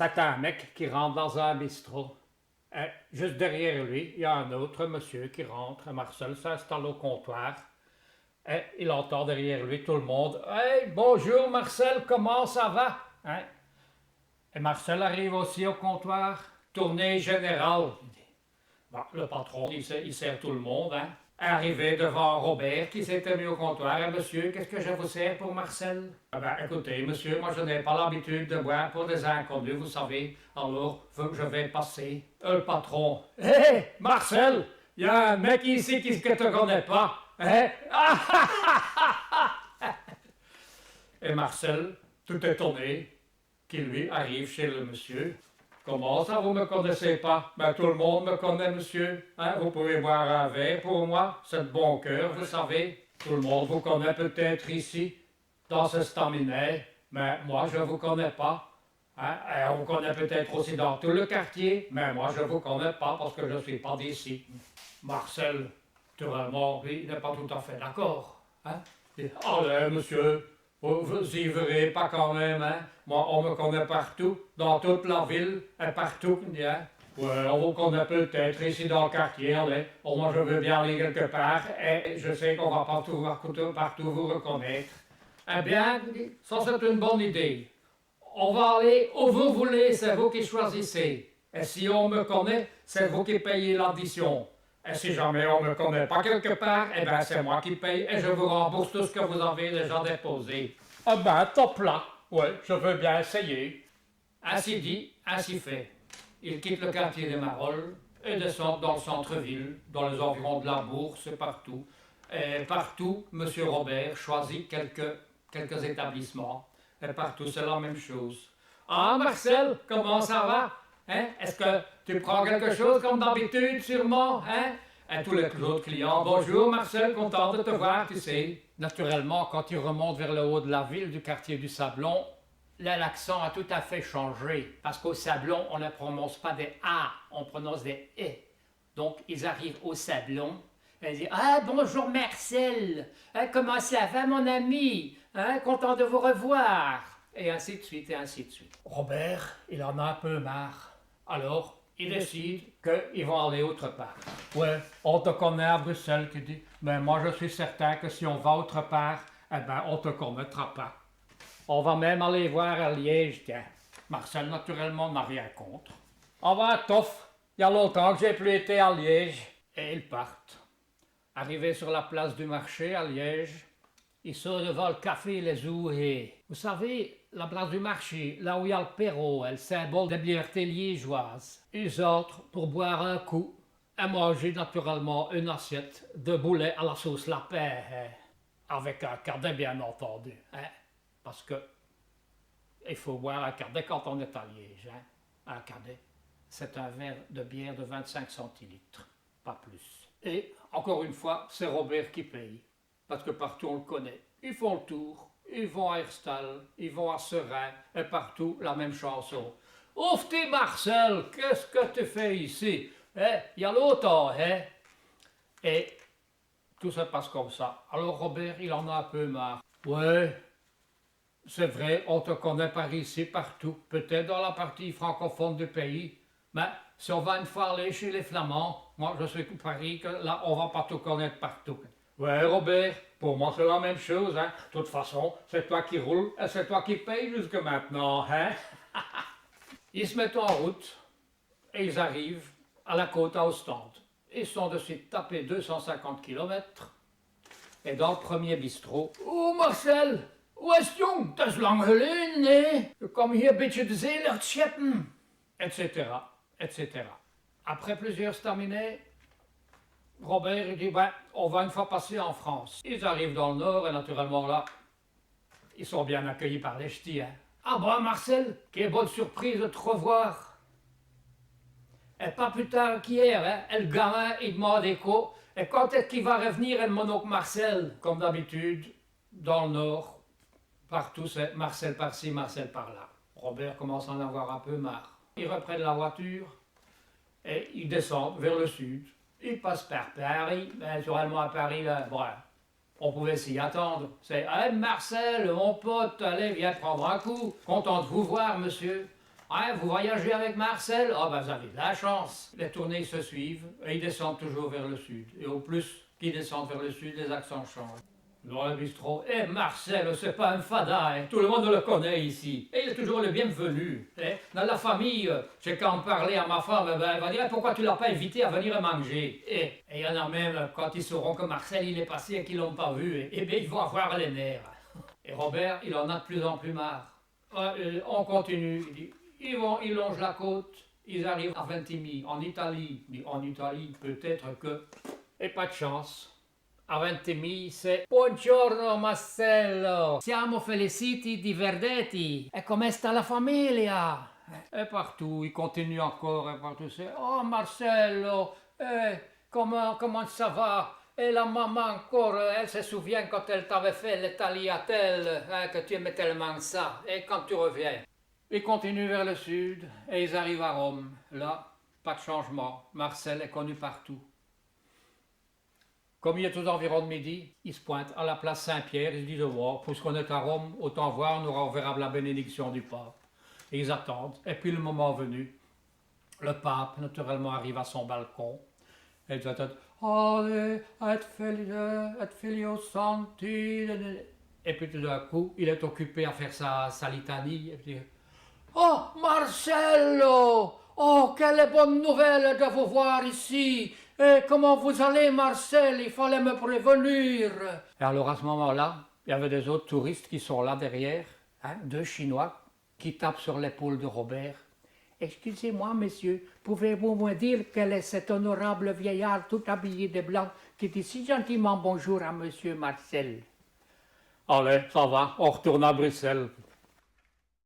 C'est un mec qui rentre dans un bistrot. Juste derrière lui, il y a un autre monsieur qui rentre. Marcel s'installe au comptoir. Il entend derrière lui tout le monde. Hey, bonjour Marcel, comment ça va? Hein? Et Marcel arrive aussi au comptoir. Tournée générale. Bon, le patron, il sert tout le monde. Hein? Arrivé devant Robert qui s'était mis au comptoir. Monsieur, qu'est-ce que je vous sers pour Marcel? Écoutez, monsieur, moi je n'ai pas l'habitude de boire pour des inconnus, vous savez. Alors, je vais passer. Le patron. Hé, Marcel, il y a un mec ici qui ne te connaît pas. Hein? Et Marcel, tout étonné, qui lui arrive chez le monsieur. Comment ça, vous ne me connaissez pas? Tout le monde me connaît, monsieur. Hein? Vous pouvez boire un verre pour moi, c'est de bon cœur, vous savez. Tout le monde vous connaît peut-être ici, dans ce staminet, mais moi, je ne vous connais pas. Hein? On vous connaît peut-être aussi dans tout le quartier, mais moi, je ne vous connais pas parce que je ne suis pas d'ici. Marcel, naturellement, lui, n'est pas tout à fait d'accord. Hein? Allez, monsieur. Vous y verrez pas quand même, hein? Moi, on me connaît partout, dans toute la ville, et partout, hein? Ouais, on vous connaît peut-être ici dans le quartier, allez. Oh, moi, je veux bien aller quelque part, et je sais qu'on va pas partout vous reconnaître. Eh bien, ça c'est une bonne idée. On va aller où vous voulez, c'est vous qui choisissez. Et si on me connaît, c'est vous qui payez l'addition. Et si jamais on ne me connaît pas quelque part, eh bien c'est moi qui paye et je vous rembourse tout ce que vous avez déjà déposé. Top là. Ouais, je veux bien essayer. Ainsi dit, ainsi fait. Il quitte le quartier des Marolles et descend dans le centre-ville, dans les environs de la Bourse et partout. Et partout, M. Robert choisit quelques établissements. Et partout, c'est la même chose. Ah, Marcel, comment ça va? Hein? Est-ce que tu prends quelque chose comme d'habitude, sûrement? Hein? Et tous les autres clients, bonjour Marcel, content de te voir, tu sais. Naturellement, quand tu remontes vers le haut de la ville, du quartier du Sablon, là, l'accent a tout à fait changé. Parce qu'au Sablon, on ne prononce pas des A, on prononce des E. Donc, ils arrivent au Sablon, et ils disent « Ah, bonjour Marcel, hein, comment ça va mon ami? Hein, content de vous revoir ?» Et ainsi de suite, et ainsi de suite. Robert, il en a un peu marre. Alors, il décide qu'ils vont aller autre part. Ouais, on te connaît à Bruxelles, qui dit, mais moi je suis certain que si on va autre part, eh ben on te connaîtra pas. On va même aller voir à Liège, tiens. Marcel, naturellement, n'a rien contre. On va à Toff. Il y a longtemps que j'ai plus été à Liège. Et ils partent. Arrivés sur la place du marché à Liège, ils sont devant le café Les Ouhés. Vous savez, la place du marché, là où il y a le perro, le symbole des libertés liégeoises. Ils entrent pour boire un coup et manger naturellement une assiette de boulet à la sauce lapin, hein, avec un cadet bien entendu. Hein, parce que il faut boire un cadet quand on est à Liège. Hein. Un cadet, c'est un verre de bière de 25 centilitres, pas plus. Et encore une fois, c'est Robert qui paye. Parce que partout on le connaît. Ils font le tour, ils vont à Herstal, ils vont à Seraing, et partout la même chanson. Ouf, t'es Marcel, qu'est-ce que tu fais ici? Il y a longtemps, hein? Et tout se passe comme ça. Alors Robert, il en a un peu marre. Ouais, c'est vrai, on te connaît par ici, partout, peut-être dans la partie francophone du pays. Mais si on va une fois aller chez les Flamands, moi je suis Paris, que là on va pas te connaître partout. Ouais, Robert, pour moi c'est la même chose, hein. De toute façon, c'est toi qui roules et c'est toi qui payes jusque maintenant, hein. Ils se mettent en route et ils arrivent à la côte à Ostende. Ils sont de suite tapés 250 km. Et dans le premier bistrot, oh Marcel, où est-ce jong? Dat is lang geleden, nee. We komen hier een beetje de zeelucht scheppen. Etc., etc. Après plusieurs staminets, Robert il dit, ben, on va une fois passer en France. Ils arrivent dans le nord et naturellement là, ils sont bien accueillis par les ch'tis. Hein. Ah ben Marcel, quelle bonne surprise de te revoir. Et pas plus tard qu'hier, hein, et le gamin il demande écho, et quand est-ce qu'il va revenir, et le mononcle Marcel? Comme d'habitude, dans le nord, partout c'est Marcel par-ci, Marcel par-là. Robert commence à en avoir un peu marre. Ils reprennent la voiture et ils descendent vers le sud. Ils passent par Paris, naturellement à Paris, là, bon, on pouvait s'y attendre. C'est « Hey Marcel, mon pote, allez, viens prendre un coup. Content de vous voir, monsieur. » Hein, vous voyagez avec Marcel? Ah ben vous avez de la chance. Les tournées se suivent et ils descendent toujours vers le sud. Et au plus qu'ils descendent vers le sud, les accents changent. Dans le bistrot, Marcel, c'est pas un fada, hein. Tout le monde le connaît ici. Et il est toujours le bienvenu. Hein. Dans la famille, j'ai qu'à en parler à ma femme, ben, elle va dire pourquoi tu l'as pas invité à venir manger. Et il y en a même, quand ils sauront que Marcel il est passé et qu'ils l'ont pas vu, bien ils vont avoir les nerfs. Et Robert, il en a de plus en plus marre. On continue, ils longent la côte, ils arrivent à Ventimille, en Italie. Mais en Italie, peut-être que... Et pas de chance. A Ventimille, c'est Buongiorno Marcello, siamo feliciti di vederti. E come sta la famiglia? Et partout, il continue encore, et partout, c'est Oh Marcello, comment ça va? Et la maman encore, elle se souvient quand elle t'avait fait les tagliatelles, que tu aimais tellement ça, et quand tu reviens. Ils continuent vers le sud, et ils arrivent à Rome. Là, pas de changement, Marcel est connu partout. Comme il est aux environs de midi, ils se pointent à la place Saint-Pierre, ils se disent oh, puisqu'on est à Rome, autant voir, on verra la bénédiction du pape. Et ils attendent. Et puis le moment venu, le pape, naturellement, arrive à son balcon. Et ils attendent Allez, et filio santi. Et puis tout d'un coup, il est occupé à faire sa litanie. Et puis, oh, Marcello! Oh, quelle bonne nouvelle de vous voir ici! Et comment vous allez, Marcel? Il fallait me prévenir. Et alors, à ce moment-là, il y avait des autres touristes qui sont là derrière, hein, deux Chinois, qui tapent sur l'épaule de Robert. Excusez-moi, monsieur, pouvez-vous me dire quel est cet honorable vieillard tout habillé de blanc qui dit si gentiment bonjour à monsieur Marcel? Allez, ça va, on retourne à Bruxelles.